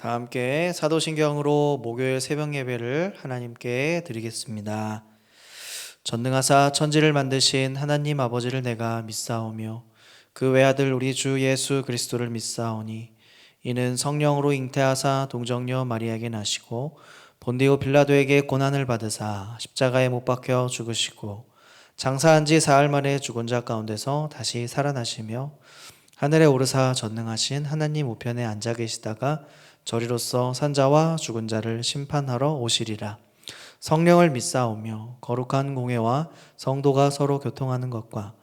다 함께 사도신경으로 목요일 새벽 예배를 하나님께 드리겠습니다. 전능하사 천지를 만드신 하나님 아버지를 내가 믿사오며 그 외아들 우리 주 예수 그리스도를 믿사오니 이는 성령으로 잉태하사 동정녀 마리아에게 나시고 본디오 빌라도에게 고난을 받으사 십자가에 못 박혀 죽으시고 장사한 지 사흘 만에 죽은 자 가운데서 다시 살아나시며 하늘에 오르사 전능하신 하나님 우편에 앉아 계시다가 저리로서 산자와 죽은 자를 심판하러 오시리라. 성령을 믿사오며 거룩한 공회와 성도가 서로 교통하는 것과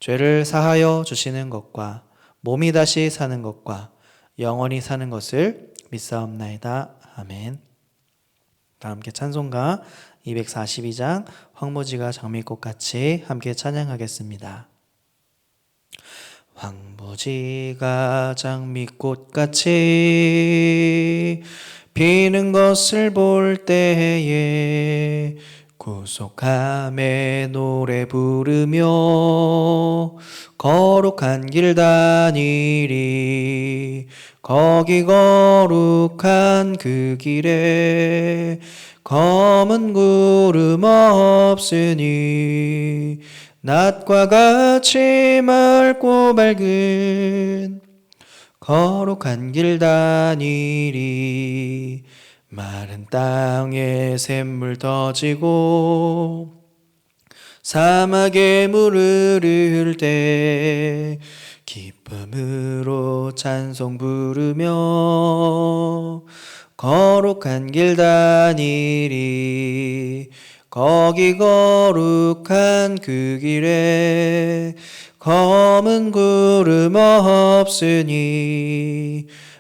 죄를 사하여 주시는 것과 몸이 다시 사는 것과 영원히 사는 것을 믿사옵나이다. 아멘. 다 함께 찬송가 242장 황무지가 장미꽃같이 함께 찬양하겠습니다. 황무지가 장미꽃같이 피는 것을 볼 때에 구속함에 노래 부르며 거룩한 길 다니리. 거기 거룩한 그 길에 검은 구름 없으니 낮과 같이 맑고 밝은 거룩한 길 다니리. 마른 땅에 샘물 터지고 사막에 물을 흐를 때 기쁨으로 찬송 부르며 거룩한 길 다니리. 거기 거룩한 그 길에 검은 구름 없으니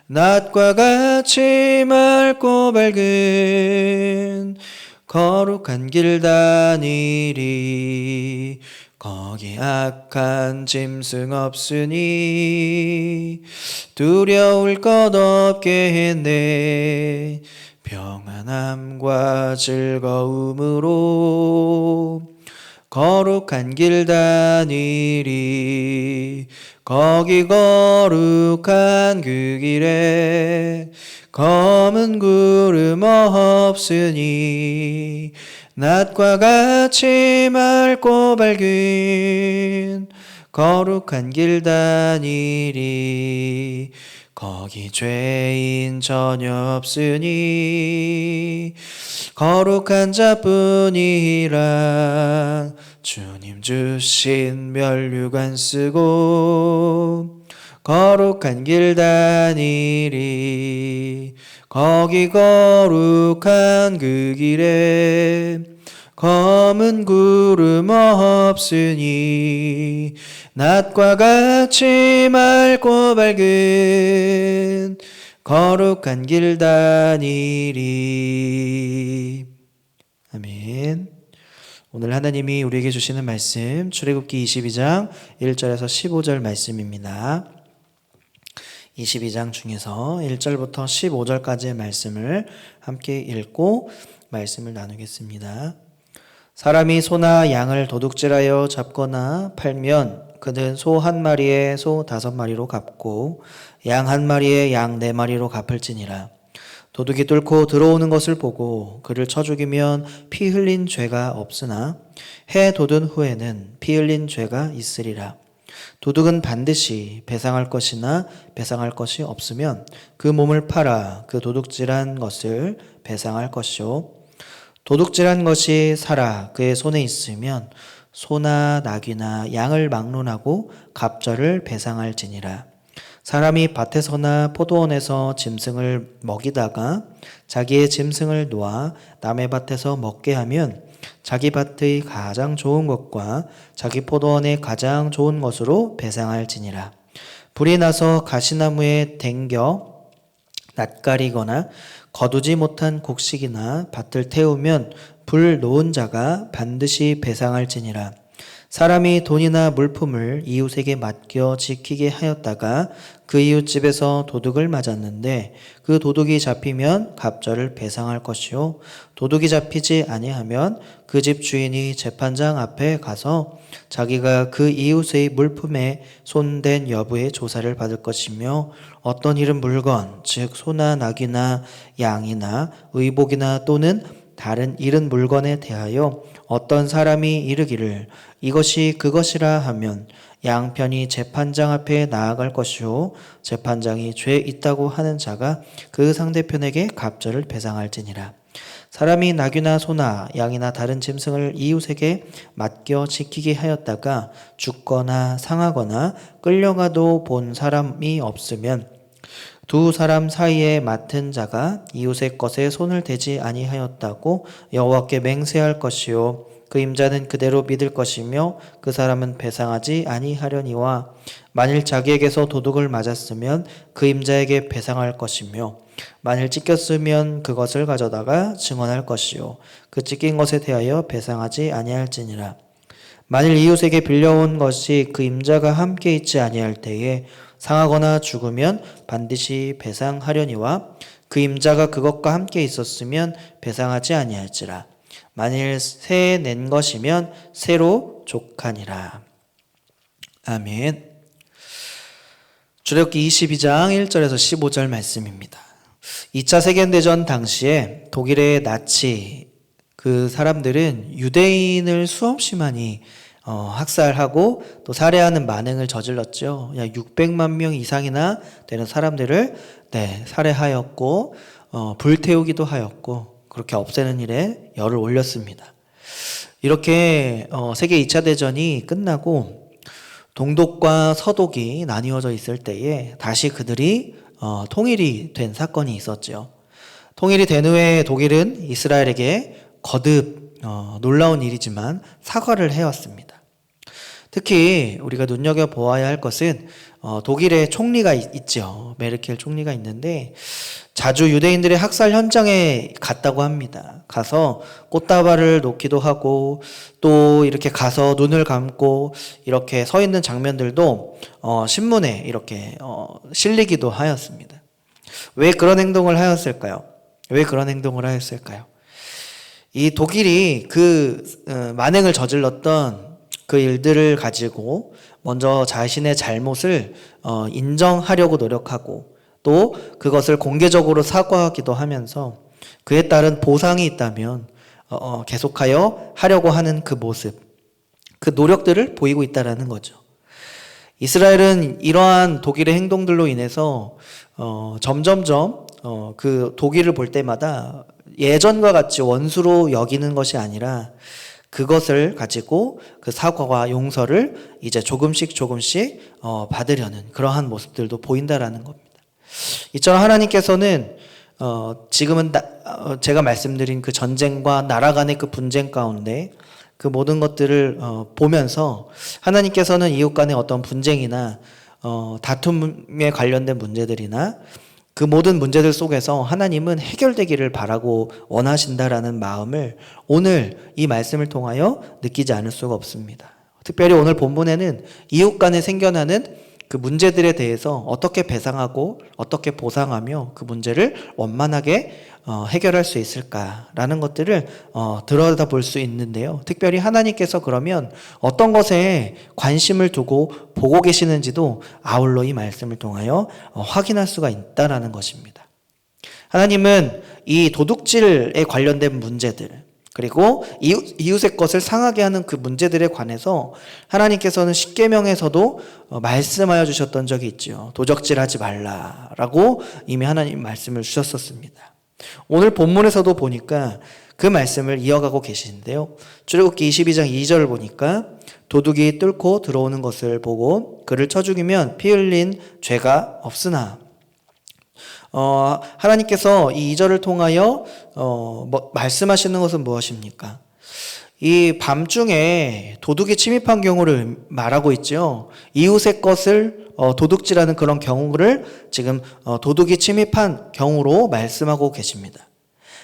낮과 같이 맑고 밝은 거룩한 길 다니리. 거기 악한 짐승 없으니 두려울 것 없게 했네. 평안함과 즐거움으로 거룩한 길 다니리. 거기 거룩한 그 길에 검은 구름 없으니 낮과 같이 맑고 밝은 거룩한 길 다니리. 거기 죄인 전혀 없으니 거룩한 자뿐이라. 주님 주신 면류관 쓰고 거룩한 길 다니리. 거기 거룩한 그 길에 검은 구름 없으니 낮과 같이 맑고 밝은 거룩한 길 다니리. 아멘. 오늘 하나님이 우리에게 주시는 말씀 출애굽기 22장 1절에서 15절 말씀입니다. 22장 중에서 1절부터 15절까지의 말씀을 함께 읽고 말씀을 나누겠습니다. 사람이 소나 양을 도둑질하여 잡거나 팔면 그는 소 한 마리에 소 5마리로 갚고 양 한 마리에 양 4마리로 갚을지니라. 도둑이 뚫고 들어오는 것을 보고 그를 쳐 죽이면 피 흘린 죄가 없으나 해 돋은 후에는 피 흘린 죄가 있으리라. 도둑은 반드시 배상할 것이나 배상할 것이 없으면 그 몸을 팔아 그 도둑질한 것을 배상할 것이요. 도둑질한 것이 살아 그의 손에 있으면 소나 나귀나 양을 막론하고 갑절을 배상할지니라. 사람이 밭에서나 포도원에서 짐승을 먹이다가 자기의 짐승을 놓아 남의 밭에서 먹게 하면 자기 밭의 가장 좋은 것과 자기 포도원의 가장 좋은 것으로 배상할지니라. 불이 나서 가시나무에 댕겨 낯가리거나 거두지 못한 곡식이나 밭을 태우면 불 놓은 자가 반드시 배상할지니라. 사람이 돈이나 물품을 이웃에게 맡겨 지키게 하였다가 그 이웃 집에서 도둑을 맞았는데 그 도둑이 잡히면 갑절을 배상할 것이요 도둑이 잡히지 아니하면 그 집 주인이 재판장 앞에 가서 자기가 그 이웃의 물품에 손댄 여부의 조사를 받을 것이며 어떤 잃은 물건 즉 소나 낙이나 양이나 의복이나 또는 다른 잃은 물건에 대하여 어떤 사람이 이르기를 이것이 그것이라 하면 양편이 재판장 앞에 나아갈 것이요 재판장이 죄 있다고 하는 자가 그 상대편에게 갑절을 배상할지니라. 사람이 낙이나 소나 양이나 다른 짐승을 이웃에게 맡겨 지키게 하였다가 죽거나 상하거나 끌려가도 본 사람이 없으면 두 사람 사이에 맡은 자가 이웃의 것에 손을 대지 아니하였다고 여호와께 맹세할 것이요 그 임자는 그대로 믿을 것이며 그 사람은 배상하지 아니하려니와 만일 자기에게서 도둑을 맞았으면 그 임자에게 배상할 것이며 만일 찢겼으면 그것을 가져다가 증언할 것이요 그 찢긴 것에 대하여 배상하지 아니할지니라. 만일 이웃에게 빌려온 것이 그 임자가 함께 있지 아니할 때에 상하거나 죽으면 반드시 배상하려니와 그 임자가 그것과 함께 있었으면 배상하지 아니할지라. 만일 새 낸 것이면 새로 족하니라. 아멘. 출애굽기 22장 1절에서 15절 말씀입니다. 2차 세계대전 당시에 독일의 나치 그 사람들은 유대인을 수없이 많이 학살하고 또 살해하는 만행을 저질렀죠. 약 600만 명 이상이나 되는 사람들을 살해하였고 불태우기도 하였고 그렇게 없애는 일에 열을 올렸습니다. 이렇게 세계 2차 대전이 끝나고 동독과 서독이 나뉘어져 있을 때에 다시 그들이 통일이 된 사건이 있었죠. 통일이 된 후에 독일은 이스라엘에게 거듭 놀라운 일이지만 사과를 해왔습니다. 특히 우리가 눈여겨보아야 할 것은 독일의 총리가 있죠. 메르켈 총리가 있는데 자주 유대인들의 학살 현장에 갔다고 합니다. 가서 꽃다발을 놓기도 하고 또 이렇게 가서 눈을 감고 이렇게 서 있는 장면들도 신문에 이렇게 실리기도 하였습니다. 왜 그런 행동을 하였을까요? 왜 그런 행동을 하였을까요? 이 독일이 그 만행을 저질렀던 그 일들을 가지고 먼저 자신의 잘못을 인정하려고 노력하고 또 그것을 공개적으로 사과하기도 하면서 그에 따른 보상이 있다면 계속하여 하려고 하는 그 모습, 그 노력들을 보이고 있다는 거죠. 이스라엘은 이러한 독일의 행동들로 인해서 점점점 그 독일을 볼 때마다 예전과 같이 원수로 여기는 것이 아니라 그것을 가지고 그 사과와 용서를 이제 조금씩 받으려는 그러한 모습들도 보인다라는 겁니다. 이처럼 하나님께서는 지금은 제가 말씀드린 그 전쟁과 나라 간의 그 분쟁 가운데 그 모든 것들을 보면서 하나님께서는 이웃 간의 어떤 분쟁이나 다툼에 관련된 문제들이나 그 모든 문제들 속에서 하나님은 해결되기를 바라고 원하신다라는 마음을 오늘 이 말씀을 통하여 느끼지 않을 수가 없습니다. 특별히 오늘 본문에는 이웃 간에 생겨나는 그 문제들에 대해서 어떻게 배상하고 어떻게 보상하며 그 문제를 원만하게 해결할 수 있을까라는 것들을 들여다볼 수 있는데요. 특별히 하나님께서 그러면 어떤 것에 관심을 두고 보고 계시는지도 아울러 이 말씀을 통하여 확인할 수가 있다라는 것입니다. 하나님은 이 도둑질에 관련된 문제들 그리고 이웃의 것을 상하게 하는 그 문제들에 관해서 하나님께서는 십계명에서도 말씀하여 주셨던 적이 있죠. 도적질하지 말라라고 이미 하나님 말씀을 주셨었습니다. 오늘 본문에서도 보니까 그 말씀을 이어가고 계시는데요. 출애굽기 22장 2절을 보니까 도둑이 뚫고 들어오는 것을 보고 그를 쳐 죽이면 피 흘린 죄가 없으나 하나님께서 이 2절을 통하여 말씀하시는 것은 무엇입니까? 이 밤중에 도둑이 침입한 경우를 말하고 있죠. 이웃의 것을 도둑질하는 그런 경우를 지금 도둑이 침입한 경우로 말씀하고 계십니다.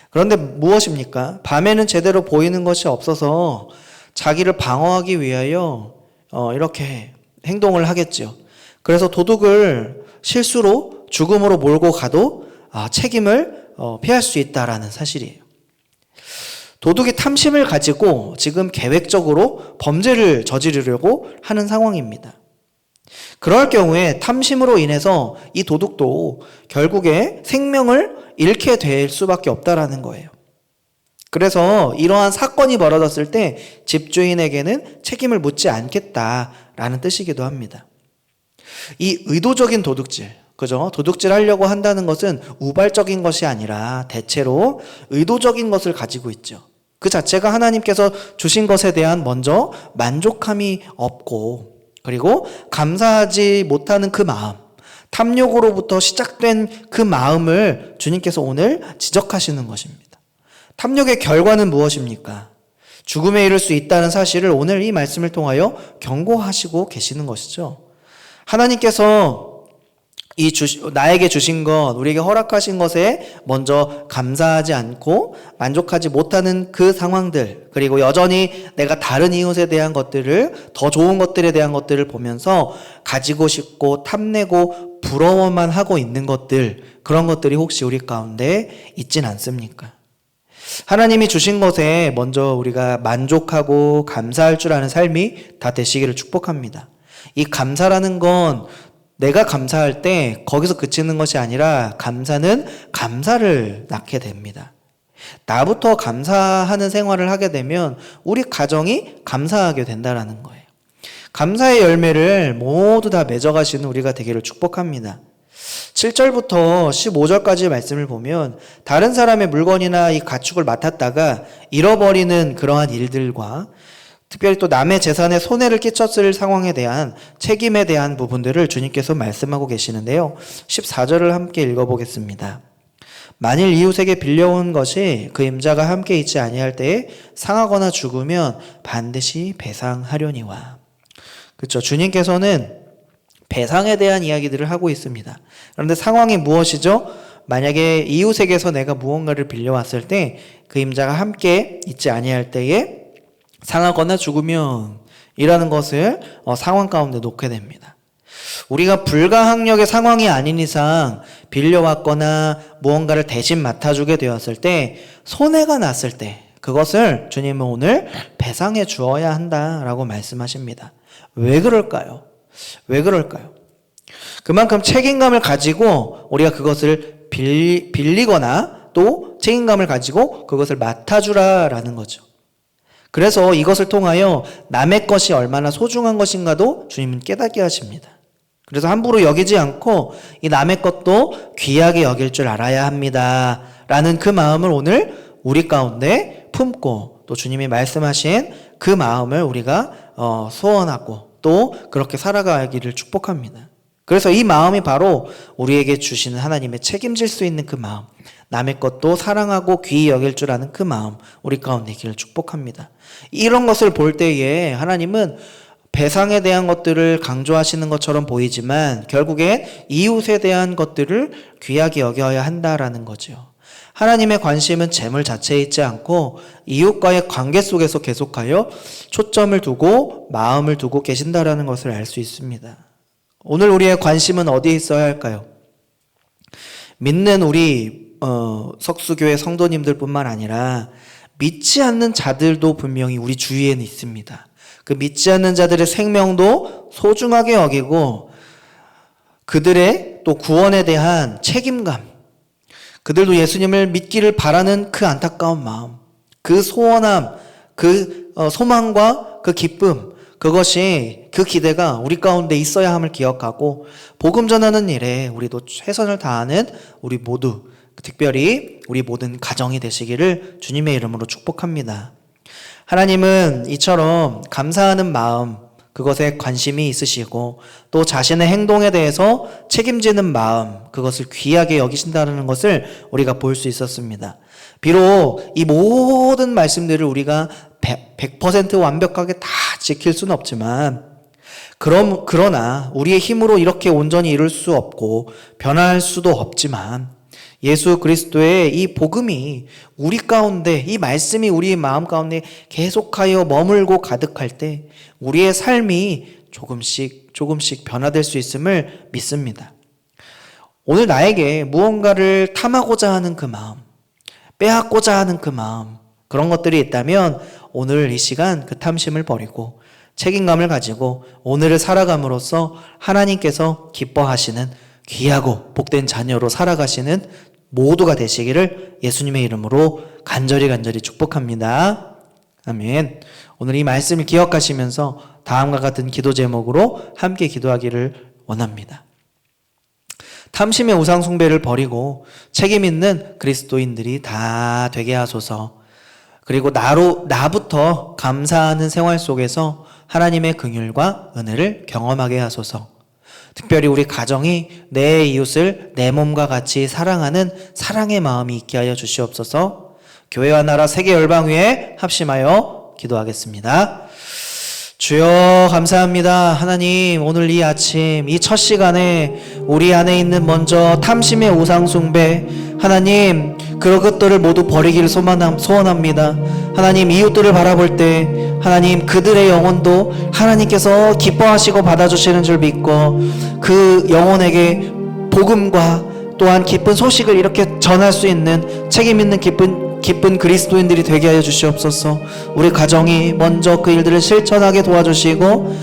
그런데 무엇입니까? 밤에는 제대로 보이는 것이 없어서 자기를 방어하기 위하여 이렇게 행동을 하겠죠. 그래서 도둑을 실수로 죽음으로 몰고 가도 책임을 피할 수 있다라는 사실이에요. 도둑이 탐심을 가지고 지금 계획적으로 범죄를 저지르려고 하는 상황입니다. 그럴 경우에 탐심으로 인해서 이 도둑도 결국에 생명을 잃게 될 수밖에 없다라는 거예요. 그래서 이러한 사건이 벌어졌을 때 집주인에게는 책임을 묻지 않겠다라는 뜻이기도 합니다. 이 의도적인 도둑질, 그죠? 도둑질 하려고 한다는 것은 우발적인 것이 아니라 대체로 의도적인 것을 가지고 있죠. 그 자체가 하나님께서 주신 것에 대한 먼저 만족함이 없고, 그리고 감사하지 못하는 그 마음, 탐욕으로부터 시작된 그 마음을 주님께서 오늘 지적하시는 것입니다. 탐욕의 결과는 무엇입니까? 죽음에 이를 수 있다는 사실을 오늘 이 말씀을 통하여 경고하시고 계시는 것이죠. 하나님께서 나에게 주신 것, 우리에게 허락하신 것에 먼저 감사하지 않고 만족하지 못하는 그 상황들, 그리고 여전히 내가 다른 이웃에 대한 것들을, 더 좋은 것들에 대한 것들을 보면서 가지고 싶고 탐내고 부러워만 하고 있는 것들, 그런 것들이 혹시 우리 가운데 있진 않습니까? 하나님이 주신 것에 먼저 우리가 만족하고 감사할 줄 아는 삶이 다 되시기를 축복합니다. 이 감사라는 건 내가 감사할 때 거기서 그치는 것이 아니라 감사는 감사를 낳게 됩니다. 나부터 감사하는 생활을 하게 되면 우리 가정이 감사하게 된다라는 거예요. 감사의 열매를 모두 다 맺어가시는 우리가 되기를 축복합니다. 7절부터 15절까지의 말씀을 보면 다른 사람의 물건이나 이 가축을 맡았다가 잃어버리는 그러한 일들과 특별히 또 남의 재산에 손해를 끼쳤을 상황에 대한 책임에 대한 부분들을 주님께서 말씀하고 계시는데요. 14절을 함께 읽어보겠습니다. 만일 이웃에게 빌려온 것이 그 임자가 함께 있지 아니할 때에 상하거나 죽으면 반드시 배상하려니와. 그렇죠. 주님께서는 배상에 대한 이야기들을 하고 있습니다. 그런데 상황이 무엇이죠? 만약에 이웃에게서 내가 무언가를 빌려왔을 때 그 임자가 함께 있지 아니할 때에 상하거나 죽으면 이라는 것을 상황 가운데 놓게 됩니다. 우리가 불가항력의 상황이 아닌 이상 빌려왔거나 무언가를 대신 맡아주게 되었을 때 손해가 났을 때 그것을 주님은 오늘 배상해 주어야 한다라고 말씀하십니다. 왜 그럴까요? 왜 그럴까요? 그만큼 책임감을 가지고 우리가 그것을 빌리거나 또 책임감을 가지고 그것을 맡아주라라는 거죠. 그래서 이것을 통하여 남의 것이 얼마나 소중한 것인가도 주님은 깨닫게 하십니다. 그래서 함부로 여기지 않고 이 남의 것도 귀하게 여길 줄 알아야 합니다. 라는 그 마음을 오늘 우리 가운데 품고 또 주님이 말씀하신 그 마음을 우리가 소원하고 또 그렇게 살아가기를 축복합니다. 그래서 이 마음이 바로 우리에게 주시는 하나님의 책임질 수 있는 그 마음, 남의 것도 사랑하고 귀히 여길 줄 아는 그 마음, 우리 가운데 있기를 축복합니다. 이런 것을 볼 때에 하나님은 배상에 대한 것들을 강조하시는 것처럼 보이지만 결국엔 이웃에 대한 것들을 귀하게 여겨야 한다라는 거죠. 하나님의 관심은 재물 자체에 있지 않고 이웃과의 관계 속에서 계속하여 초점을 두고 마음을 두고 계신다라는 것을 알 수 있습니다. 오늘 우리의 관심은 어디에 있어야 할까요? 믿는 우리 석수교회 성도님들 뿐만 아니라 믿지 않는 자들도 분명히 우리 주위에는 있습니다. 그 믿지 않는 자들의 생명도 소중하게 여기고 그들의 또 구원에 대한 책임감, 그들도 예수님을 믿기를 바라는 그 안타까운 마음, 그 소원함, 그 소망과 그 기쁨, 그것이 그 기대가 우리 가운데 있어야 함을 기억하고 복음 전하는 일에 우리도 최선을 다하는 우리 모두, 특별히 우리 모든 가정이 되시기를 주님의 이름으로 축복합니다. 하나님은 이처럼 감사하는 마음, 그것에 관심이 있으시고 또 자신의 행동에 대해서 책임지는 마음, 그것을 귀하게 여기신다는 것을 우리가 볼 수 있었습니다. 비록 이 모든 말씀들을 우리가 100% 완벽하게 다 지킬 수는 없지만 그러나 우리의 힘으로 이렇게 온전히 이룰 수 없고 변할 수도 없지만 예수 그리스도의 이 복음이 우리 가운데, 이 말씀이 우리 마음 가운데 계속하여 머물고 가득할 때 우리의 삶이 조금씩 변화될 수 있음을 믿습니다. 오늘 나에게 무언가를 탐하고자 하는 그 마음, 빼앗고자 하는 그 마음, 그런 것들이 있다면 오늘 이 시간 그 탐심을 버리고 책임감을 가지고 오늘을 살아감으로써 하나님께서 기뻐하시는 귀하고 복된 자녀로 살아가시는 모두가 되시기를 예수님의 이름으로 간절히 축복합니다. 아멘. 오늘 이 말씀을 기억하시면서 다음과 같은 기도 제목으로 함께 기도하기를 원합니다. 탐심의 우상 숭배를 버리고 책임 있는 그리스도인들이 다 되게 하소서. 그리고 나부터 감사하는 생활 속에서 하나님의 긍휼과 은혜를 경험하게 하소서. 특별히 우리 가정이 내 이웃을 내 몸과 같이 사랑하는 사랑의 마음이 있게 하여 주시옵소서. 교회와 나라 세계 열방 위에 합심하여 기도하겠습니다. 주여 감사합니다. 하나님, 오늘 이 아침 이 첫 시간에 우리 안에 있는 먼저 탐심의 우상 숭배, 하나님 그런 것들을 모두 버리기를 소원합니다. 하나님, 이웃들을 바라볼 때 하나님 그들의 영혼도 하나님께서 기뻐하시고 받아주시는 줄 믿고 그 영혼에게 복음과 또한 기쁜 소식을 이렇게 전할 수 있는 책임 있는 기쁜 그리스도인들이 되게 하여 주시옵소서. 우리 가정이 먼저 그 일들을 실천하게 도와주시고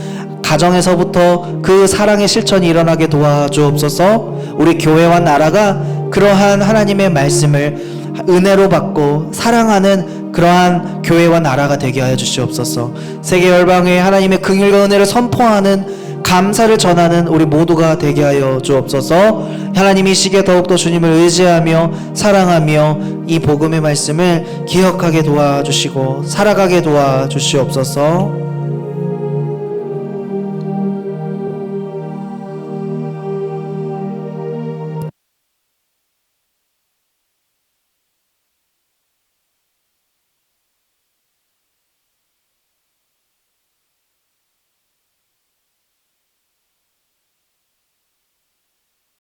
가정에서부터 그 사랑의 실천이 일어나게 도와주옵소서. 우리 교회와 나라가 그러한 하나님의 말씀을 은혜로 받고 사랑하는 그러한 교회와 나라가 되게 하여 주시옵소서. 세계 열방에 하나님의 긍휼과 은혜를 선포하는 감사를 전하는 우리 모두가 되게 하여 주옵소서. 하나님 이 시기에 더욱더 주님을 의지하며 사랑하며 이 복음의 말씀을 기억하게 도와주시고 살아가게 도와주시옵소서.